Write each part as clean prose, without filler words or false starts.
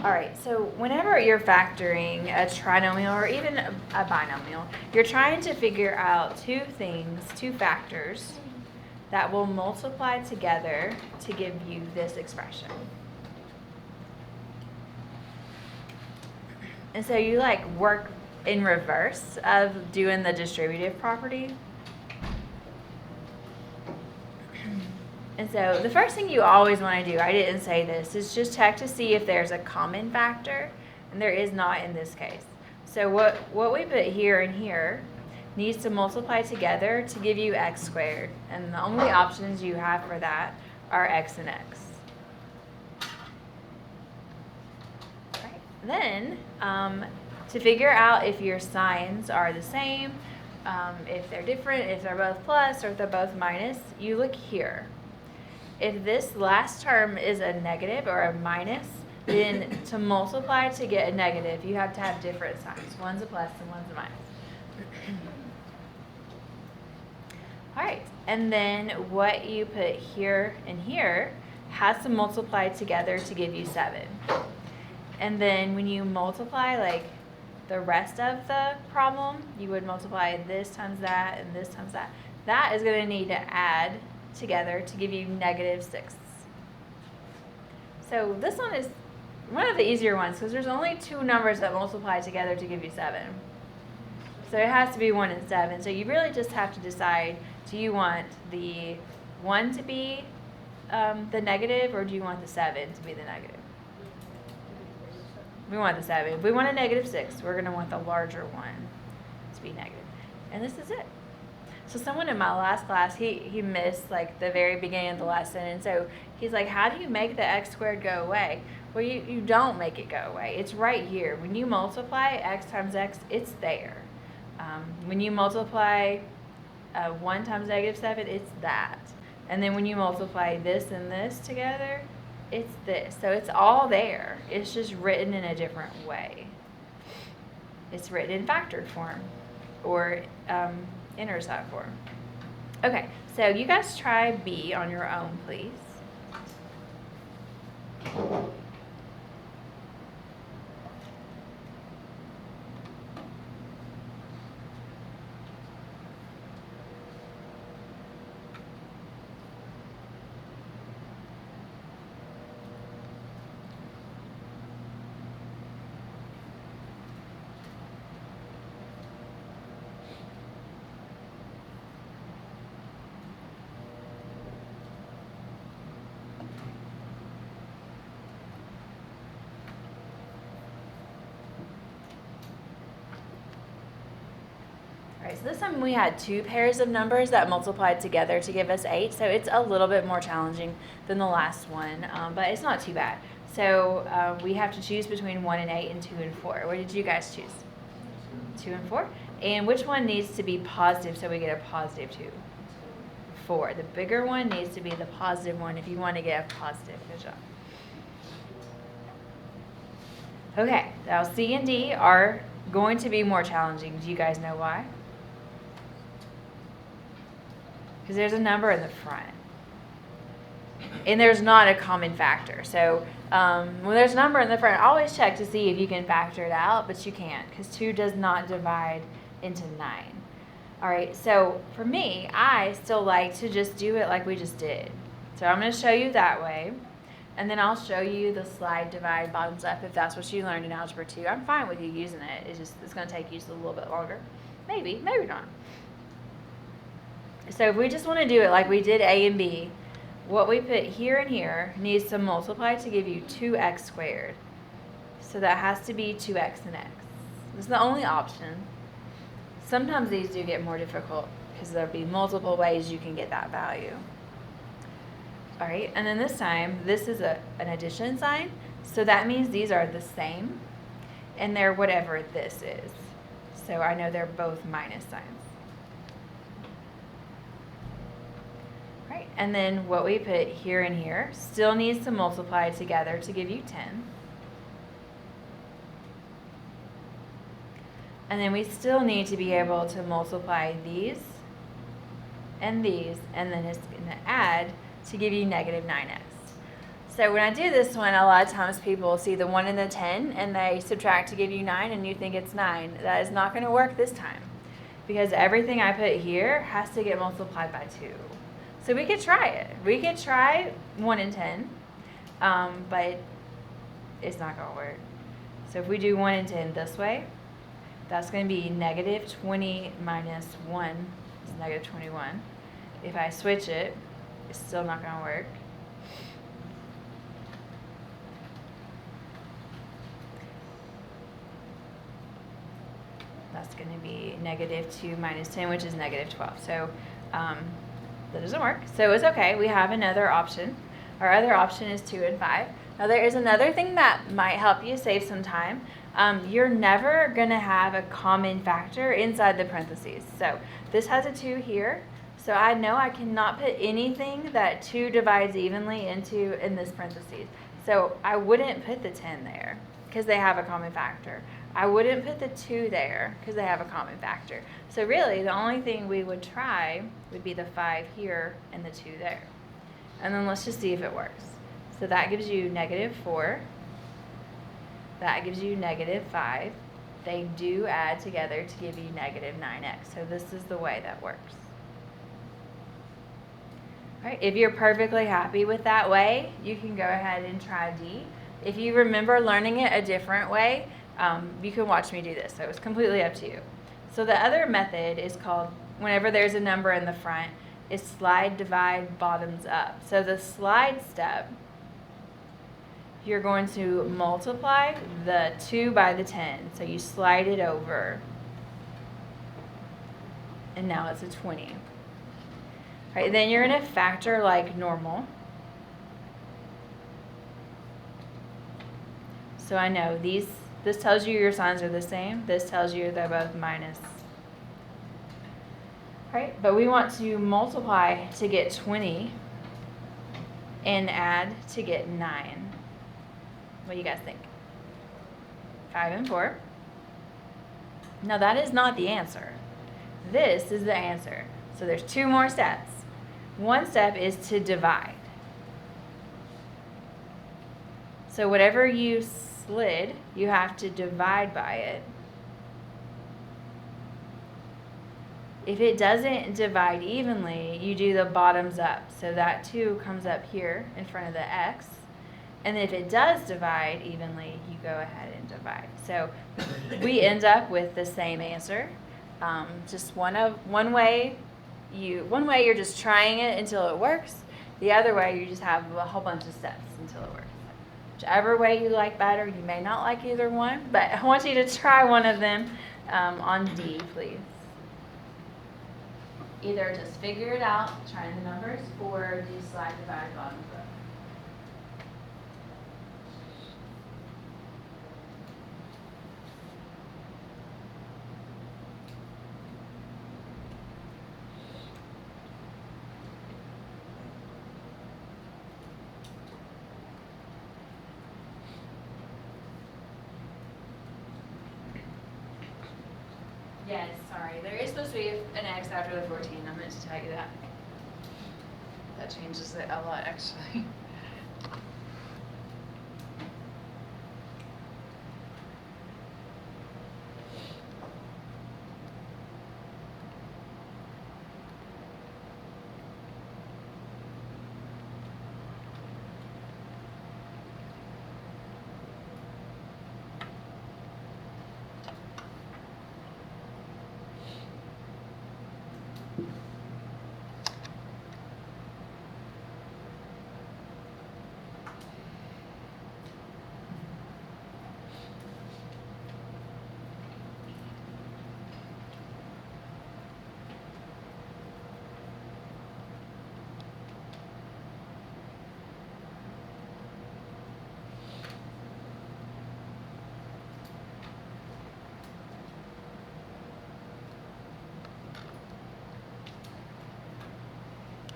All right, so whenever you're factoring a trinomial or even a binomial, you're trying to figure out two factors that will multiply together to give you this expression. And so you like work in reverse of doing the distributive property. And so the first thing you always want to do, I didn't say this, is just check to see if there's a common factor, and there is not in this case. So what we put here and here needs to multiply together to give you x squared, and the only options you have for that are x and x. Right. Then, to figure out if your signs are the same, if they're different, if they're both plus, or if they're both minus, you look here. If this last term is a negative or a minus, then to multiply to get a negative, you have to have different signs. One's a plus and one's a minus. All right, and then what you put here and here has to multiply together to give you 7. And then when you multiply like the rest of the problem, you would multiply this times that and this times that. That is going to need to add together to give you -6. So this one is one of the easier ones because there's only 2 numbers that multiply together to give you 7. So it has to be 1 and 7. So you really just have to decide, do you want the 1 to be the negative, or do you want the 7 to be the negative? We want the 7. If we want a -6, we're going to want the larger one to be negative. And this is it. So someone in my last class, he missed like the very beginning of the lesson, and so he's like, how do you make the x squared go away? Well, you don't make it go away. It's right here. When you multiply x times x, it's there. When you multiply 1 times -7, it's that. And then when you multiply this and this together, it's this. So it's all there. It's just written in a different way. It's written in factored form or intercept form. Okay, so you guys try B on your own, please. So this time we had 2 pairs of numbers that multiplied together to give us 8, so it's a little bit more challenging than the last one, but it's not too bad. So we have to choose between 1 and 8 and 2 and 4. What did you guys choose? 2 and 4? And which one needs to be positive so we get a positive 2? 4. The bigger one needs to be the positive one if you want to get a positive. Good job. Okay, now C and D are going to be more challenging. Do you guys know why? Because there's a number in the front. And there's not a common factor. So when there's a number in the front, always check to see if you can factor it out, but you can't because 2 does not divide into 9. All right, so for me, I still like to just do it like we just did. So I'm going to show you that way, and then I'll show you the slide divide bottoms up if that's what you learned in Algebra 2. I'm fine with you using it. It's going to take you just a little bit longer. Maybe not. So if we just want to do it like we did A and B, what we put here and here needs to multiply to give you 2x squared. So that has to be 2x and x. This is the only option. Sometimes these do get more difficult because there'll be multiple ways you can get that value. All right, and then this time, this is an addition sign. So that means these are the same, and they're whatever this is. So I know they're both minus signs. Right, and then what we put here and here still needs to multiply together to give you 10. And then we still need to be able to multiply these, and then it's going to add to give you -9x. So when I do this one, a lot of times people see the 1 and the 10 and they subtract to give you 9 and you think it's 9. That is not going to work this time because everything I put here has to get multiplied by 2. So we could try it. We could try 1 and 10, but it's not going to work. So if we do 1 and 10 this way, that's going to be negative 20 minus 1 is negative 21. If I switch it, it's still not going to work. That's going to be negative 2 minus 10, which is negative 12. So that doesn't work. So it's okay. We have another option. Our other option is 2 and 5. Now there is another thing that might help you save some time. You're never going to have a common factor inside the parentheses. So this has a 2 here. So I know I cannot put anything that 2 divides evenly into in this parentheses. So I wouldn't put the 10 there because they have a common factor. I wouldn't put the 2 there because they have a common factor. So really, the only thing we would try would be the 5 here and the 2 there. And then let's just see if it works. So that gives you negative 4. That gives you negative 5. They do add together to give you negative 9x. So this is the way that works. All right, if you're perfectly happy with that way, you can go ahead and try D. If you remember learning it a different way, you can watch me do this, so it's completely up to you. So the other method is called, whenever there's a number in the front, is slide, divide, bottoms up. So the slide step, you're going to multiply the 2 by the 10. So you slide it over, and now it's a 20. All right, then you're going to factor like normal. So I know this tells you your signs are the same. This tells you they're both minus. Right? But we want to multiply to get 20 and add to get 9. What do you guys think? 5 and 4. Now that is not the answer. This is the answer. So there's 2 more steps. One step is to divide. So whatever you slid, you have to divide by it. If it doesn't divide evenly, you do the bottoms up. So that 2 comes up here in front of the x. And if it does divide evenly, you go ahead and divide. So we end up with the same answer. Just one way you're just trying it until it works. The other way you just have a whole bunch of steps until it works. Whichever way you like better, you may not like either one, but I want you to try one of them on D, please. Either just figure it out, trying the numbers, or do slide, divide, bottoms up. Yes, sorry. There is supposed to be an X after the 14. I meant to tell you that. That changes it a lot, actually.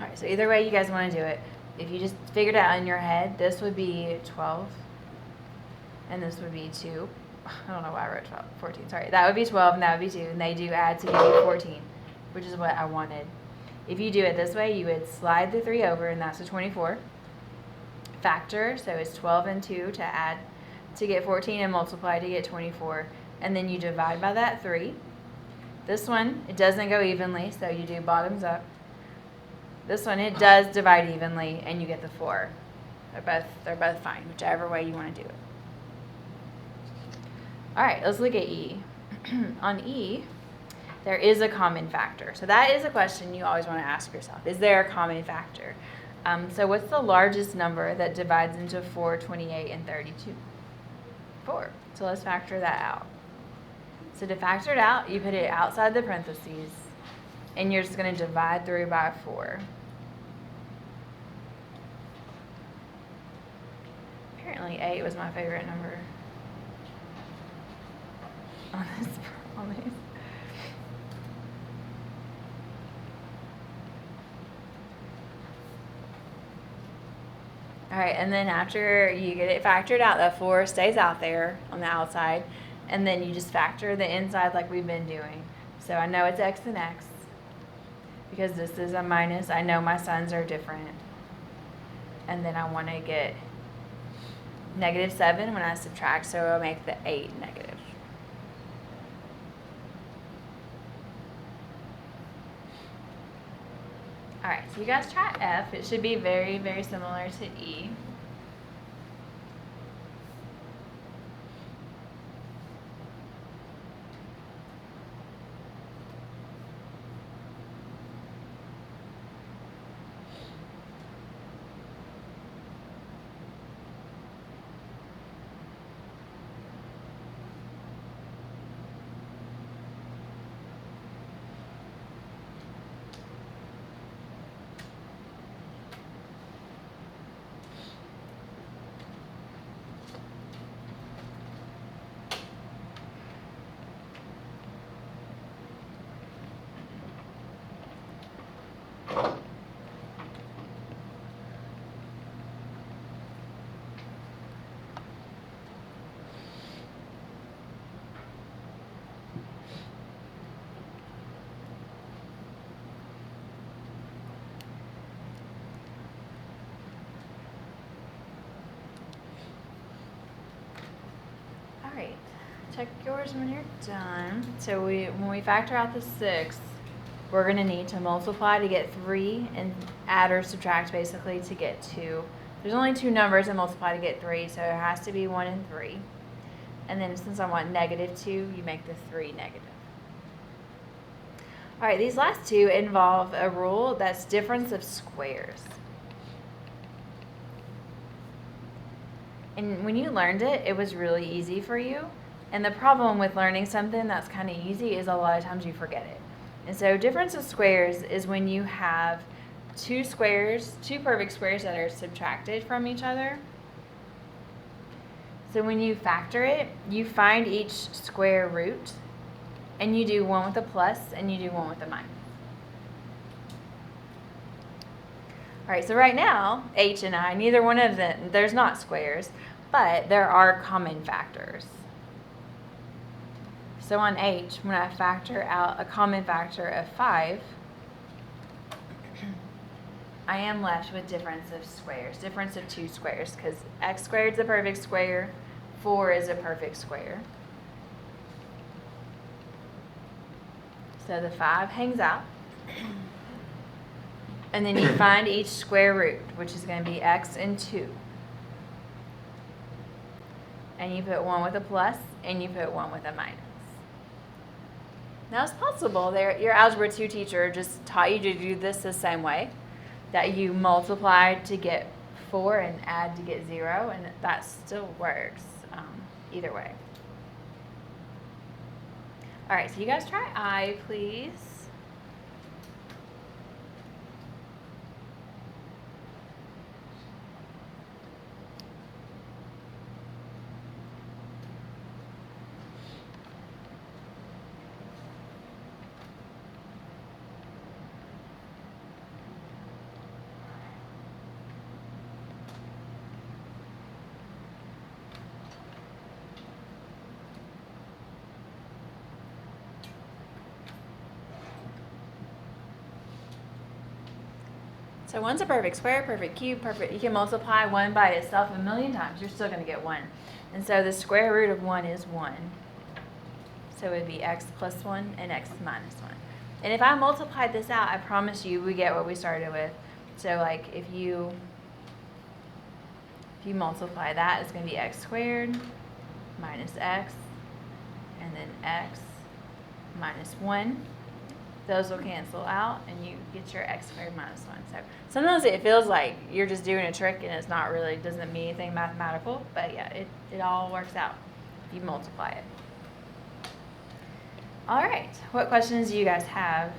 All right, so either way you guys want to do it. If you just figured it out in your head, this would be 12, and this would be 2. I don't know why I wrote 12, 14, sorry. That would be 12, and that would be 2, and they do add to give you 14, which is what I wanted. If you do it this way, you would slide the 3 over, and that's a 24. factor, so it's 12 and 2 to add to get 14 and multiply to get 24. And then you divide by that 3. This one, it doesn't go evenly, so you do bottoms up. This one, it does divide evenly, and you get the 4. They're both fine, whichever way you want to do it. All right, let's look at E. On E, there is a common factor. So that is a question you always want to ask yourself. Is there a common factor? So what's the largest number that divides into 4, 28, and 32? 4. So let's factor that out. So to factor it out, you put it outside the parentheses, and you're just going to divide through by 4. Apparently 8 was my favorite number on this. All right, and then after you get it factored out, that 4 stays out there on the outside, and then you just factor the inside like we've been doing. So I know it's x and x, because this is a minus. I know my signs are different. And then I want to get -7 when I subtract, so I'll make the 8 negative. All right, so you guys try F. It should be very, very similar to E. All right, check yours when you're done. So when we factor out the 6, we're going to need to multiply to get 3 and add or subtract basically to get 2. There's only 2 numbers and multiply to get 3, so it has to be 1 and 3. And then since I want -2, you make the 3 negative. All right, these last two involve a rule that's difference of squares. And when you learned it, it was really easy for you. And the problem with learning something that's kind of easy is a lot of times you forget it. And so difference of squares is when you have two perfect squares that are subtracted from each other. So when you factor it, you find each square root, and you do one with a plus and you do one with a minus. All right, so right now, H and I, neither one of them, there's not squares, but there are common factors. So on H, when I factor out a common factor of 5, I am left with difference of squares, difference of 2 squares, because x squared is a perfect square, 4 is a perfect square. So the 5 hangs out. And then you find each square root, which is going to be x and 2. And you put one with a plus, and you put one with a minus. Now it's possible your Algebra 2 teacher just taught you to do this the same way, that you multiply to get 4 and add to get 0, and that still works either way. All right, so you guys try I, please. So 1's a perfect square, perfect cube, perfect. You can multiply 1 by itself a million times. You're still going to get 1. And so the square root of 1 is 1. So it would be x plus 1 and x minus 1. And if I multiplied this out, I promise you we get what we started with. So like if you multiply that, it's going to be x squared minus x, and then x minus 1. Those will cancel out, and you get your x squared minus 1. So sometimes it feels like you're just doing a trick, and it's not really, doesn't mean anything mathematical. But yeah, it all works out if you multiply it. All right, what questions do you guys have?